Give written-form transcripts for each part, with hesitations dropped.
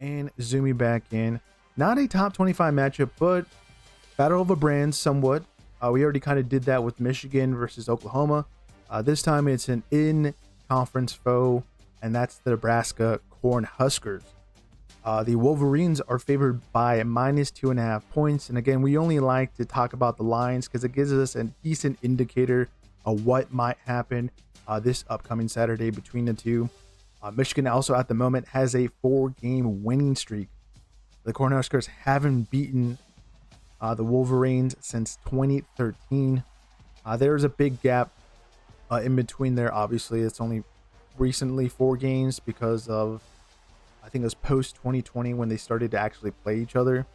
and zooming back in. Not a top 25 matchup, but battle of the brands somewhat. We already kind of did that with Michigan versus Oklahoma. This time it's an in-conference foe, and that's the Nebraska Cornhuskers. The Wolverines are favored by -2.5 points. And again, we only like to talk about the lines because it gives us a decent indicator of what might happen this upcoming Saturday between the two. Michigan also at the moment has a 4-game winning streak. The Cornhuskers haven't beaten the Wolverines since 2013. There's a big gap in between there. Obviously, it's only recently 4 games because of, I think it was post 2020 when they started to actually play each other.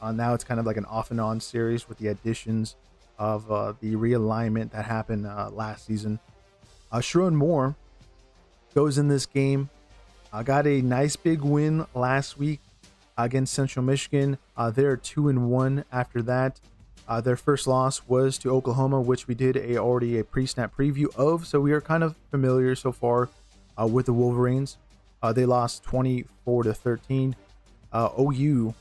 Now it's kind of like an off and on series with the additions of the realignment that happened last season. Sherrod Moore goes in this game. Got a nice big win last week against Central Michigan. They're 2-1 after that. Their first loss was to Oklahoma, which we did already a pre-snap preview of, so we are kind of familiar so far with the Wolverines. They lost 24-13. OU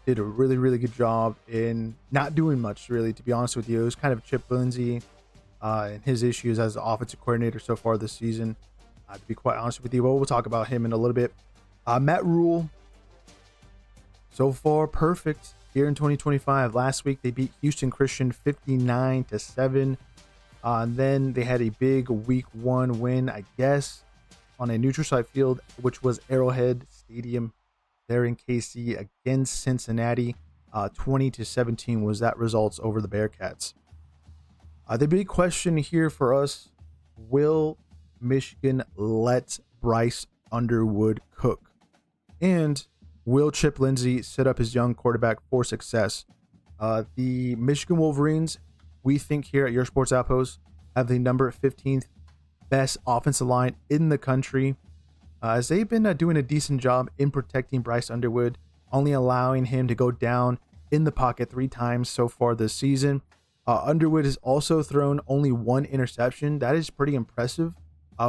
did a really good job in not doing much, really, to be honest with you. It was kind of Chip Lindsey and his issues as the offensive coordinator so far this season, to be quite honest with you. But we'll talk about him in a little bit. Matt Rule, so far perfect here in 2025. Last week they beat Houston Christian 59-7. And then they had a big week 1 win, I guess, on a neutral site field, which was Arrowhead Stadium there in KC against Cincinnati. 20-17 was that results over the Bearcats. The big question here for us: will Michigan let Bryce Underwood cook? And will Chip Lindsey set up his young quarterback for success? The Michigan Wolverines, we think here at Your Sports Outpost, have the number 15th best offensive line in the country, as they've been doing a decent job in protecting Bryce Underwood, only allowing him to go down in the pocket 3 times so far this season. Underwood has also thrown only 1 interception. That is pretty impressive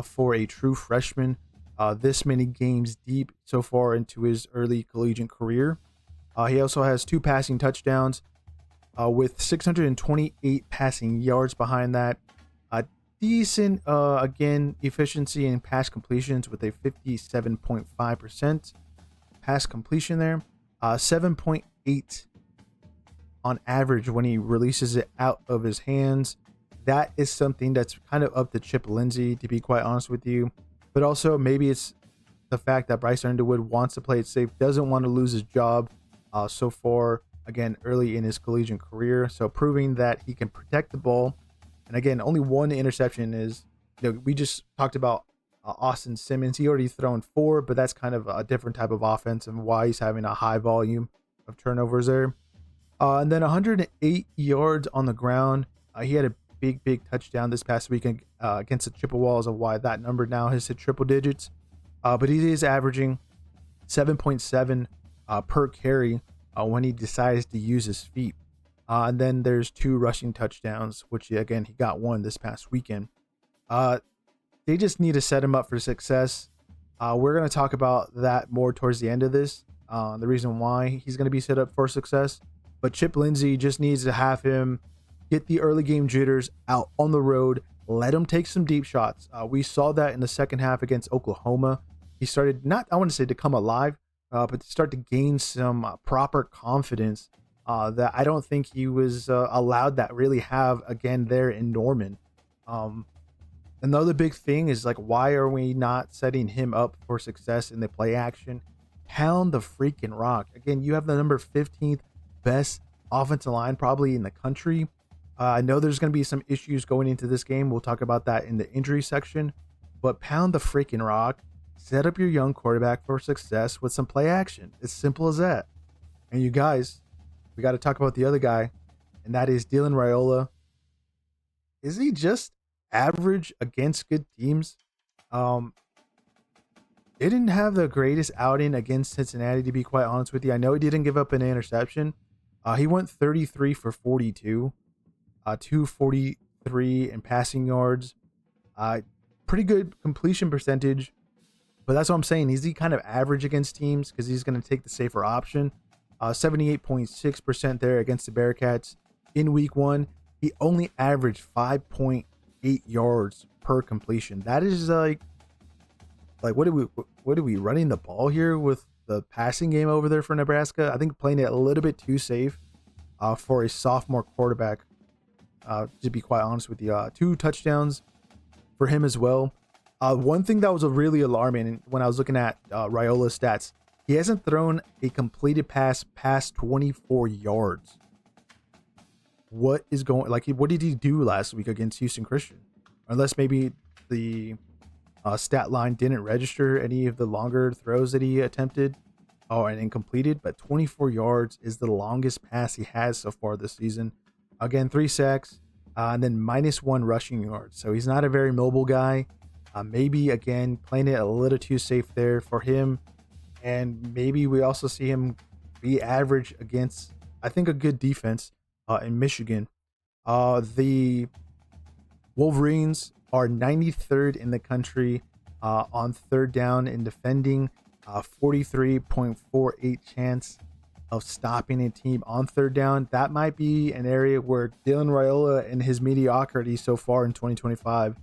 for a true freshman this many games deep so far into his early collegiate career. He also has 2 passing touchdowns with 628 passing yards behind that. Decent, again, efficiency in pass completions with a 57.5% pass completion there. 7.8 on average when he releases it out of his hands. That is something that's kind of up to Chip Lindsey, to be quite honest with you. But also maybe it's the fact that Bryce Underwood wants to play it safe, doesn't want to lose his job so far, again, early in his collegiate career. So proving that he can protect the ball. And again, only 1 interception is, we just talked about Austin Simmons. He already thrown 4, but that's kind of a different type of offense and why he's having a high volume of turnovers there. And then 108 yards on the ground. He had a big touchdown this past weekend against the Chippewas, of why that number now has hit triple digits. But he is averaging 7.7 per carry when he decides to use his feet. And then there's 2 rushing touchdowns, which again, he got 1 this past weekend. They just need to set him up for success. We're going to talk about that more towards the end of this, the reason why he's going to be set up for success. But Chip Lindsey just needs to have him get the early game jitters out on the road. Let him take some deep shots. We saw that in the second half against Oklahoma. He started, not, I want to say to come alive, but to start to gain some proper confidence that I don't think he was allowed that really have again there in Norman. Another big thing is, like, why are we not setting him up for success in the play action? Pound the freaking rock. Again, you have the number 15th best offensive line probably in the country. I know there's going to be some issues going into this game. We'll talk about that in the injury section. But pound the freaking rock. Set up your young quarterback for success with some play action. It's simple as that. And you guys, we got to talk about the other guy, and that is Dylan Raiola. Is he just average against good teams? Didn't have the greatest outing against Cincinnati, to be quite honest with you. I know he didn't give up an interception. He went 33 for 42, 243 in passing yards. Pretty good completion percentage, But that's what I'm saying. Is he kind of average against teams because he's going to take the safer option? 78.6% there against the Bearcats in week 1. He only averaged 5.8 yards per completion. That is like what are we running the ball here with the passing game over there for Nebraska? I think playing it a little bit too safe for a sophomore quarterback. To be quite honest with you, 2 touchdowns for him as well. One thing that was really alarming when I was looking at Raiola's stats, he hasn't thrown a completed pass past 24 yards. What is going what did he do last week against Houston Christian? Unless maybe the stat line didn't register any of the longer throws that he attempted and completed, but 24 yards is the longest pass he has so far this season. Again, 3 sacks and then -1 rushing yards. So he's not a very mobile guy. Maybe again playing it a little too safe there for him, and maybe we also see him be average against, I think, a good defense in Michigan. The Wolverines are 93rd in the country on third down in defending, 43.48 chance of stopping a team on third down. That might be an area where Dylan Raiola and his mediocrity so far in 2025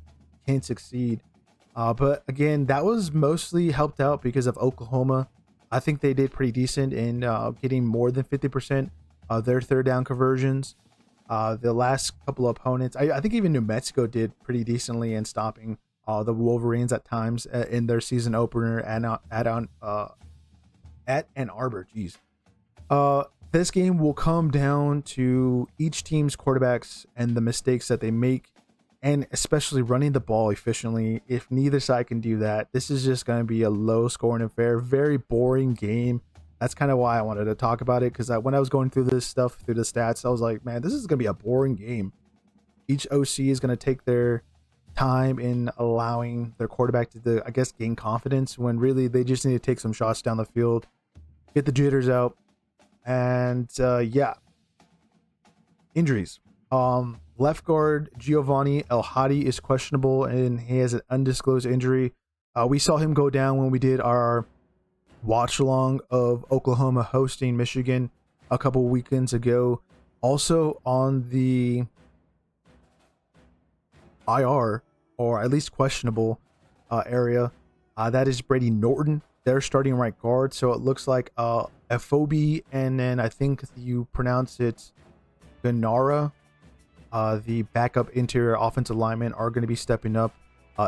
can succeed. But again, that was mostly helped out because of Oklahoma. I think they did pretty decent in getting more than 50% of their third down conversions. The last couple of opponents, I think even New Mexico did pretty decently in stopping the Wolverines at times in their season opener at Ann Arbor. Jeez. This game will come down to each team's quarterbacks and the mistakes that they make, and especially running the ball efficiently. If neither side can do that, this is just going to be a low scoring affair, very boring game. That's kind of why I wanted to talk about it, because when I was going through this stuff, through the stats, I was like, man, this is going to be a boring game. Each OC is going to take their time in allowing their quarterback to, I guess, gain confidence, when really they just need to take some shots down the field, get the jitters out. And yeah, injuries. Left guard Giovanni El Hadi is questionable, and he has an undisclosed injury. We saw him go down when we did our watch along of Oklahoma hosting Michigan a couple weekends ago. Also on the IR, or at least questionable area, that is Brady Norton. They're starting right guard, so it looks like Fob, and then I think you pronounce it Ganara, the backup interior offensive linemen, are going to be stepping up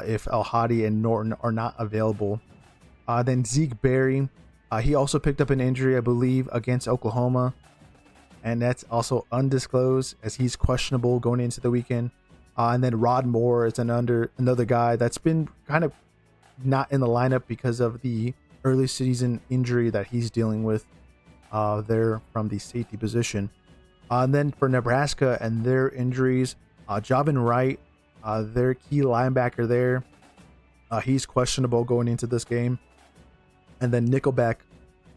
if El Hadi and Norton are not available. Then Zeke Berry, he also picked up an injury, I believe, against Oklahoma, and that's also undisclosed as he's questionable going into the weekend. And then Rod Moore is another guy that's been kind of not in the lineup because of the early season injury that he's dealing with there from the safety position. And then for Nebraska and their injuries, Javin Wright, their key linebacker there, he's questionable going into this game. And then Nickelback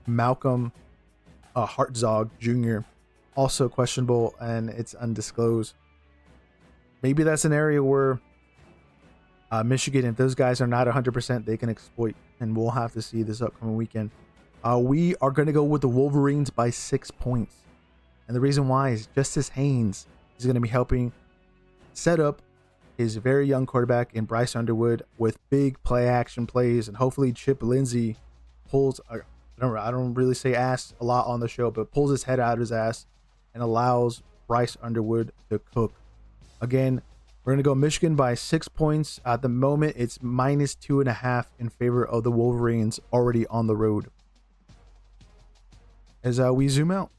Malcolm Hartzog Jr., also questionable, and it's undisclosed. Maybe that's an area where Michigan, if those guys are not 100%, they can exploit, and we'll have to see this upcoming weekend. We are going to go with the Wolverines by 6 points. And the reason why is Justice Haynes is going to be helping set up his very young quarterback in Bryce Underwood with big play action plays, and hopefully Chip Lindsey pulls, I don't really say ass a lot on the show, but pulls his head out of his ass and allows Bryce Underwood to cook. Again, we're going to go Michigan by 6 points. At the moment, it's -2.5 in favor of the Wolverines already on the road. As we zoom out.